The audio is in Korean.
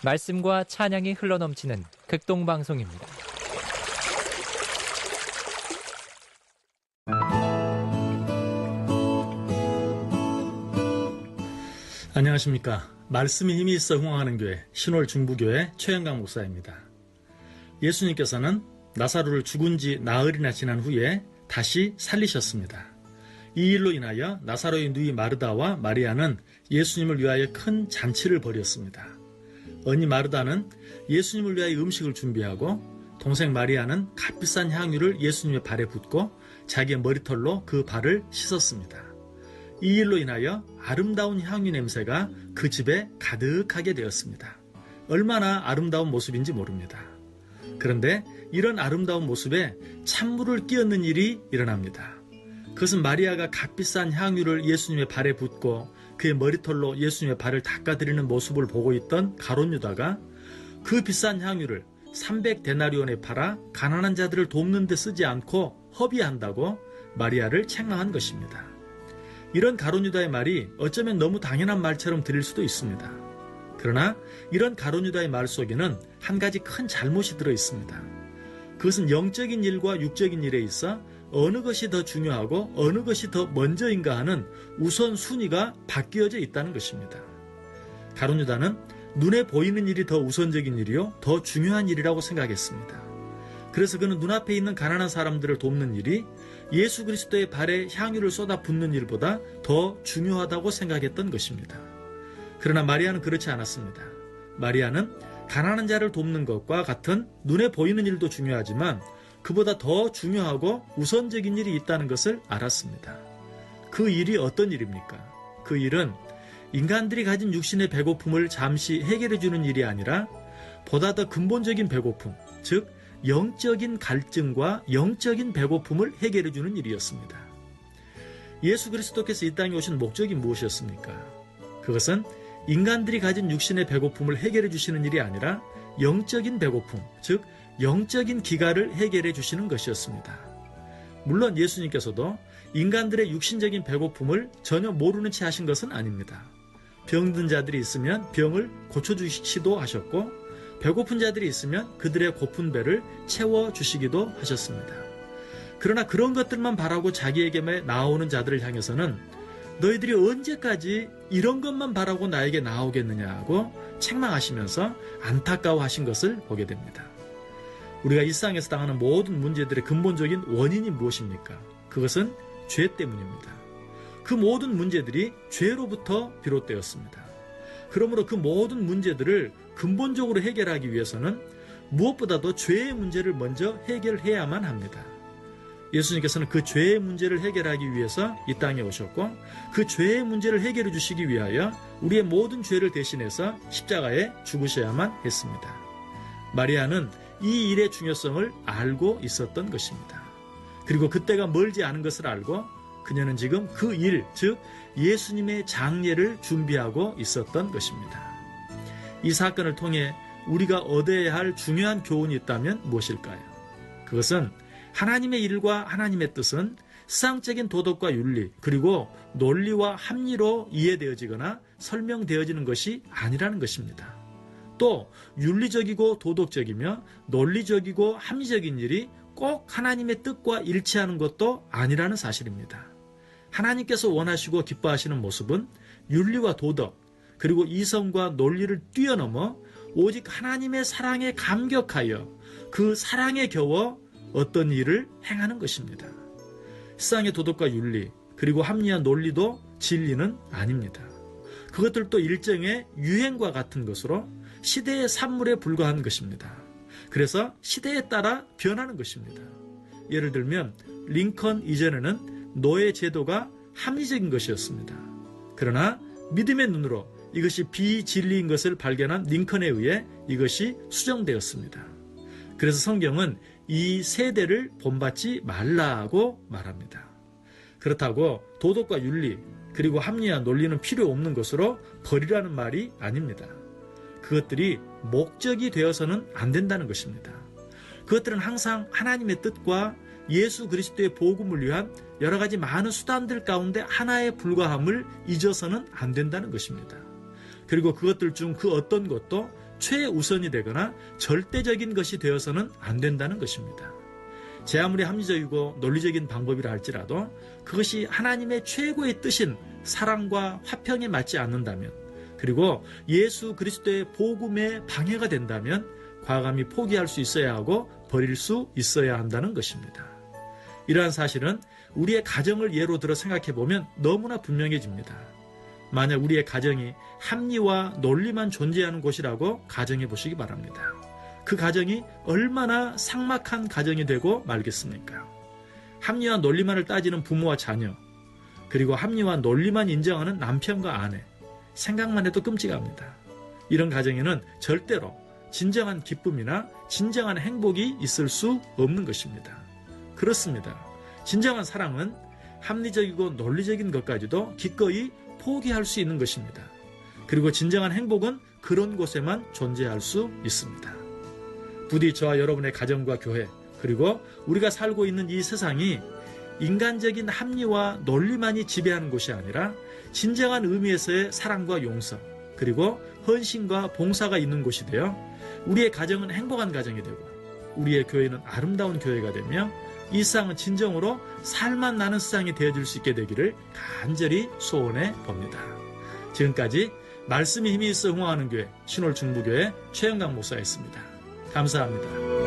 말씀과 찬양이 흘러넘치는 극동방송입니다. 안녕하십니까. 말씀이 힘이 있어 흥황하는 교회 신월 중부교회 최영강 목사입니다. 예수님께서는 나사로를 죽은 지 나흘이나 지난 후에 다시 살리셨습니다. 이 일로 인하여 나사로의 누이 마르다와 마리아는 예수님을 위하여 큰 잔치를 벌였습니다. 언니 마르다는 예수님을 위하여 음식을 준비하고 동생 마리아는 값비싼 향유를 예수님의 발에 붓고 자기의 머리털로 그 발을 씻었습니다. 이 일로 인하여 아름다운 향유 냄새가 그 집에 가득하게 되었습니다. 얼마나 아름다운 모습인지 모릅니다. 그런데 이런 아름다운 모습에 찬물을 끼얹는 일이 일어납니다. 그것은 마리아가 값비싼 향유를 예수님의 발에 붓고 그의 머리털로 예수님의 발을 닦아드리는 모습을 보고 있던 가룟 유다가 그 비싼 향유를 300데나리온에 팔아 가난한 자들을 돕는 데 쓰지 않고 허비한다고 마리아를 책망한 것입니다. 이런 가룟 유다의 말이 어쩌면 너무 당연한 말처럼 들릴 수도 있습니다. 그러나 이런 가룟 유다의 말 속에는 한 가지 큰 잘못이 들어 있습니다. 그것은 영적인 일과 육적인 일에 있어 어느 것이 더 중요하고 어느 것이 더 먼저인가 하는 우선순위가 바뀌어져 있다는 것입니다. 가룟 유다는 눈에 보이는 일이 더 우선적인 일이요, 더 중요한 일이라고 생각했습니다. 그래서 그는 눈앞에 있는 가난한 사람들을 돕는 일이 예수 그리스도의 발에 향유를 쏟아 붓는 일보다 더 중요하다고 생각했던 것입니다. 그러나 마리아는 그렇지 않았습니다. 마리아는 가난한 자를 돕는 것과 같은 눈에 보이는 일도 중요하지만 그보다 더 중요하고 우선적인 일이 있다는 것을 알았습니다. 그 일이 어떤 일입니까? 그 일은 인간들이 가진 육신의 배고픔을 잠시 해결해 주는 일이 아니라 보다 더 근본적인 배고픔, 즉 영적인 갈증과 영적인 배고픔을 해결해 주는 일이었습니다. 예수 그리스도께서 이 땅에 오신 목적이 무엇이었습니까? 그것은 인간들이 가진 육신의 배고픔을 해결해 주시는 일이 아니라 영적인 배고픔, 즉 영적인 기갈을 해결해 주시는 것이었습니다. 물론 예수님께서도 인간들의 육신적인 배고픔을 전혀 모르는 채 하신 것은 아닙니다. 병든 자들이 있으면 병을 고쳐주시기도 하셨고 배고픈 자들이 있으면 그들의 고픈 배를 채워주시기도 하셨습니다. 그러나 그런 것들만 바라고 자기에게 나오는 자들을 향해서는 너희들이 언제까지 이런 것만 바라고 나에게 나오겠느냐고 책망하시면서 안타까워하신 것을 보게 됩니다. 우리가 일상에서 당하는 모든 문제들의 근본적인 원인이 무엇입니까? 그것은 죄 때문입니다. 그 모든 문제들이 죄로부터 비롯되었습니다. 그러므로 그 모든 문제들을 근본적으로 해결하기 위해서는 무엇보다도 죄의 문제를 먼저 해결해야만 합니다. 예수님께서는 그 죄의 문제를 해결하기 위해서 이 땅에 오셨고 그 죄의 문제를 해결해 주시기 위하여 우리의 모든 죄를 대신해서 십자가에 죽으셔야만 했습니다. 마리아는 이 일의 중요성을 알고 있었던 것입니다. 그리고 그때가 멀지 않은 것을 알고 그녀는 지금 그 일, 즉 예수님의 장례를 준비하고 있었던 것입니다. 이 사건을 통해 우리가 얻어야 할 중요한 교훈이 있다면 무엇일까요? 그것은 하나님의 일과 하나님의 뜻은 세상적인 도덕과 윤리 그리고 논리와 합리로 이해되어지거나 설명되어지는 것이 아니라는 것입니다. 또 윤리적이고 도덕적이며 논리적이고 합리적인 일이 꼭 하나님의 뜻과 일치하는 것도 아니라는 사실입니다. 하나님께서 원하시고 기뻐하시는 모습은 윤리와 도덕 그리고 이성과 논리를 뛰어넘어 오직 하나님의 사랑에 감격하여 그 사랑에 겨워 어떤 일을 행하는 것입니다. 세상의 도덕과 윤리 그리고 합리한 논리도 진리는 아닙니다. 그것들도 일정의 유행과 같은 것으로 시대의 산물에 불과한 것입니다. 그래서 시대에 따라 변하는 것입니다. 예를 들면 링컨 이전에는 노예 제도가 합리적인 것이었습니다. 그러나 믿음의 눈으로 이것이 비진리인 것을 발견한 링컨에 의해 이것이 수정되었습니다. 그래서 성경은 이 세대를 본받지 말라고 말합니다. 그렇다고 도덕과 윤리 그리고 합리와 논리는 필요 없는 것으로 버리라는 말이 아닙니다. 그것들이 목적이 되어서는 안 된다는 것입니다. 그것들은 항상 하나님의 뜻과 예수 그리스도의 복음을 위한 여러 가지 많은 수단들 가운데 하나에 불과함을 잊어서는 안 된다는 것입니다. 그리고 그것들 중 그 어떤 것도 최우선이 되거나 절대적인 것이 되어서는 안 된다는 것입니다. 제 아무리 합리적이고 논리적인 방법이라 할지라도 그것이 하나님의 최고의 뜻인 사랑과 화평에 맞지 않는다면, 그리고 예수 그리스도의 복음에 방해가 된다면 과감히 포기할 수 있어야 하고 버릴 수 있어야 한다는 것입니다. 이러한 사실은 우리의 가정을 예로 들어 생각해 보면 너무나 분명해집니다. 만약 우리의 가정이 합리와 논리만 존재하는 곳이라고 가정해 보시기 바랍니다. 그 가정이 얼마나 삭막한 가정이 되고 말겠습니까? 합리와 논리만을 따지는 부모와 자녀, 그리고 합리와 논리만 인정하는 남편과 아내, 생각만 해도 끔찍합니다. 이런 가정에는 절대로 진정한 기쁨이나 진정한 행복이 있을 수 없는 것입니다. 그렇습니다. 진정한 사랑은 합리적이고 논리적인 것까지도 기꺼이 포기할 수 있는 것입니다. 그리고 진정한 행복은 그런 곳에만 존재할 수 있습니다. 부디 저와 여러분의 가정과 교회, 그리고 우리가 살고 있는 이 세상이 인간적인 합리와 논리만이 지배하는 곳이 아니라 진정한 의미에서의 사랑과 용서, 그리고 헌신과 봉사가 있는 곳이 되어 우리의 가정은 행복한 가정이 되고 우리의 교회는 아름다운 교회가 되며 이 세상은 진정으로 살만 나는 세상이 되어줄 수 있게 되기를 간절히 소원해 봅니다. 지금까지 말씀이 힘이 있어 흥황하는 교회 신홀 중부교회 최영강 목사였습니다. 감사합니다.